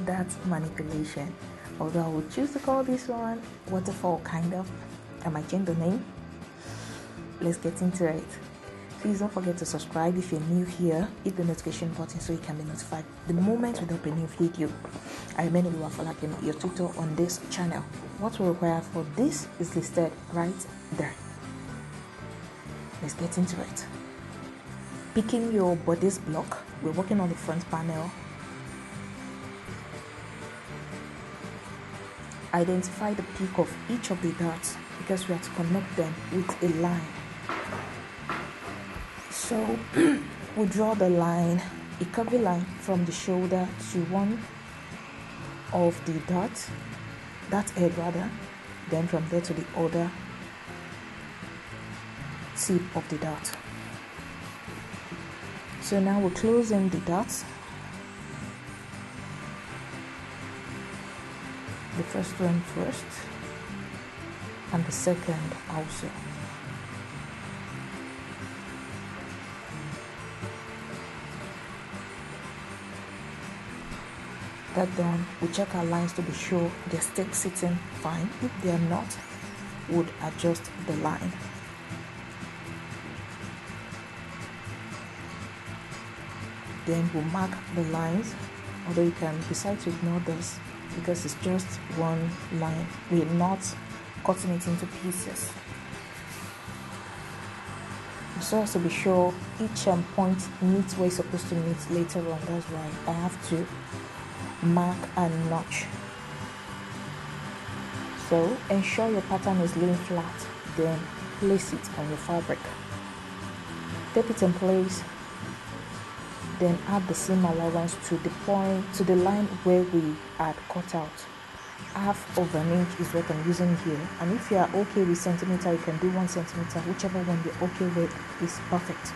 That's manipulation. Although I would choose to call this one waterfall, kind of. I might change the name. Let's get into it. Please don't forget to subscribe if you're new here. Hit the notification button so you can be notified the moment we drop a new video. I remain Oluwafolakin, your tutor on this channel. What we require for this is listed right there. Let's get into it. Picking your bodice block, we're working on the front panel. Identify the peak of each of the dots because we have to connect them with a line. So we'll draw the line, a curvy line from the shoulder to one of the dots, that head rather, then from there to the other tip of the dot. So now we're closing the dots. The first one first and the second also. That done, we check our lines to be sure they're still sitting fine. If they are not, we'll adjust the line. Then we'll mark the lines, although you can decide to ignore this because it's just one line. We're not cutting it into pieces. So as to be sure each point meets where it's supposed to meet later on. That's why I have to mark and notch. So ensure your pattern is laying flat, then place it on your fabric. Tape it in place, then add the seam allowance to the point, to the line where we had cut out. Half of an inch is what I'm using here, and if you are okay with centimeter, you can do 1 centimeter. Whichever one you're okay with is perfect.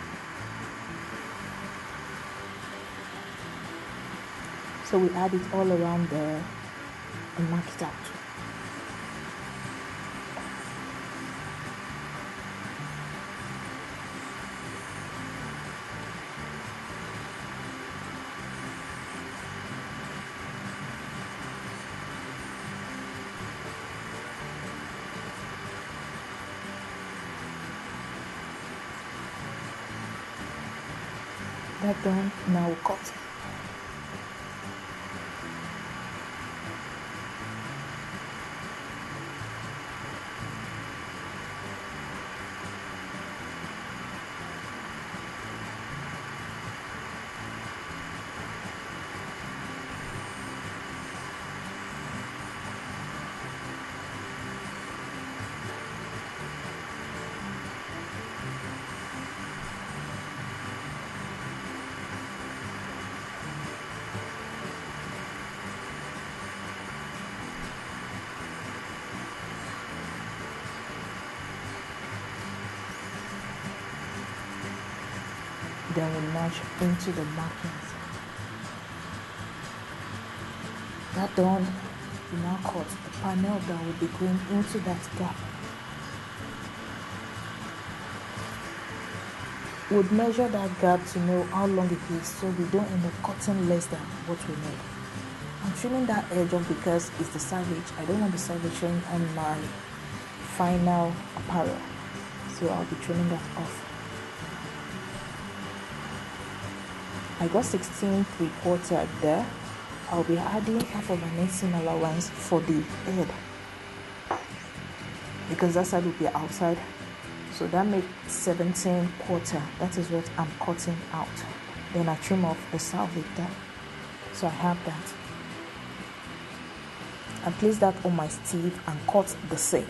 So we add it all around there and mark it out. That done, now we'll cut. Then we notch into the markings. That done, we now cut the panel that will be going into that gap. We'd measure that gap to know how long it is so we don't end up cutting less than what we need. I'm trimming that edge off because it's the selvage. I don't want the selvage showing on my final apparel, so I'll be trimming that off. I got 16 3/4 there. I'll be adding half of an seam allowance for the head because that side will be outside. So that makes 17/4. That is what I'm cutting out. Then I trim off the selvage there. So I have that. I place that on my sleeve and cut the same.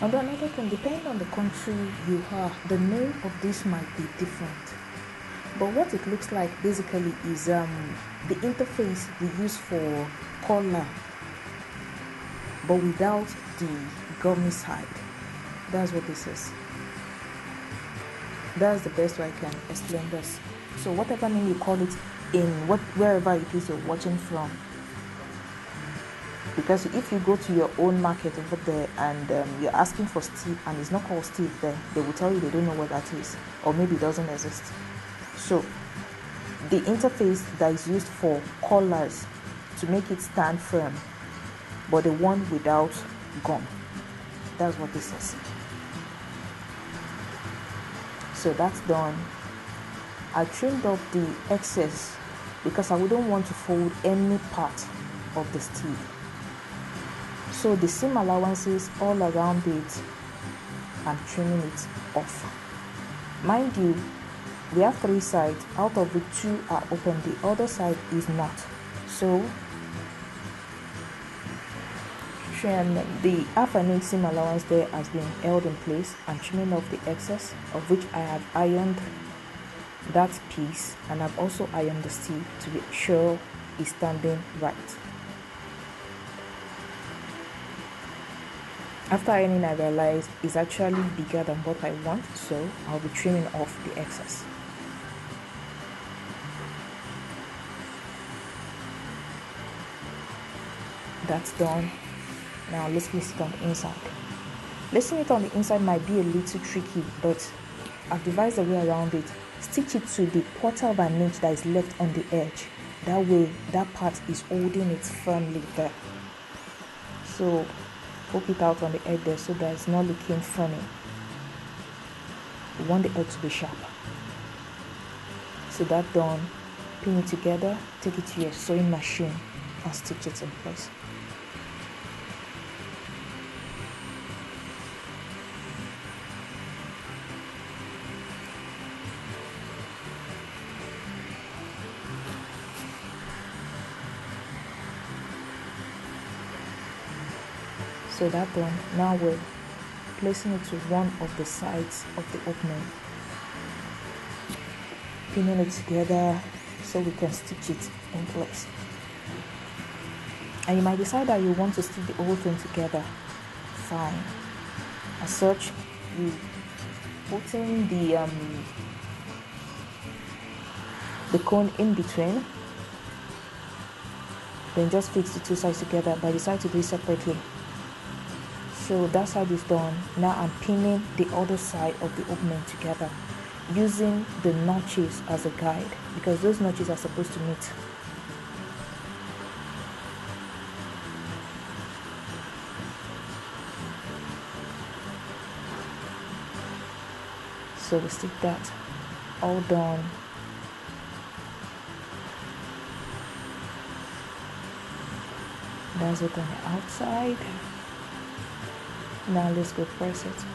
And another thing, depending on the country you are, the name of this might be different. But what it looks like basically is the interface we use for collar but without the gummy side. That's what this is. That's the best way I can explain this. So whatever name you call it in wherever it is you're watching from, because if you go to your own market over there and you're asking for Steve and it's not called Steve there, they will tell you they don't know what that is, or maybe it doesn't exist. So the interface that is used for collars to make it stand firm, but the one without gum, that's what this is. So that's done. I trimmed up the excess because I wouldn't want to fold any part of the sleeve. So the seam allowances all around it, I'm trimming it off. Mind you, we have 3 sides, out of which 2 are open, the other side is not. So the half an inch seam allowance there has been held in place. I'm trimming off the excess, of which I have ironed that piece, and I've also ironed the sleeve to be sure it's standing right. After ironing, I realized it's actually bigger than what I want, so I'll be trimming off the excess. That's done. Now let's place it on the inside. Placing it on the inside might be a little tricky, but I've devised a way around it. Stitch it to the 1/4 of an inch that is left on the edge. That way, that part is holding it firmly there. So poke it out on the edge there so that it's not looking funny. You want the edge to be sharp. So that done, pin it together, take it to your sewing machine and stitch it in place. So that done, now we're placing it to one of the sides of the opening, pinning it together so we can stitch it in place. And you might decide that you want to stitch the whole thing together. Fine. As such, you put in the cone in between, then just fix the 2 sides together, but decide to do it separately. So that side is done. Now I'm pinning the other side of the opening together using the notches as a guide, because those notches are supposed to meet. So we stick that. All done. That's it on the outside. Now let's go press it.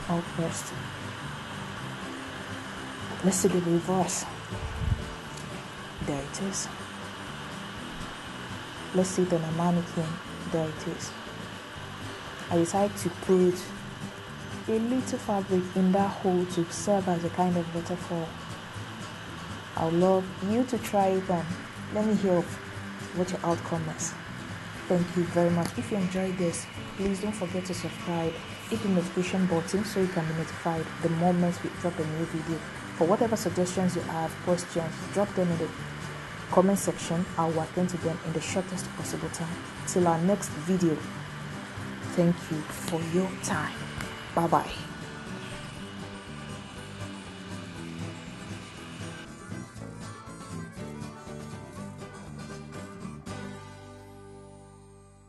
All pressed. Let's see the reverse. There it is. Let's see it on a mannequin. There it is. I decided to put a little fabric in that hole to serve as a kind of waterfall. I would love you to try it and let me hear what your outcome is. Thank you very much. If you enjoyed this, please don't forget to subscribe. Hit the notification button so you can be notified the moment we drop a new video. For whatever suggestions you have, questions, drop them in the comment section. I'll attend to them in the shortest possible time. Till our next video, thank you for your time. Bye bye.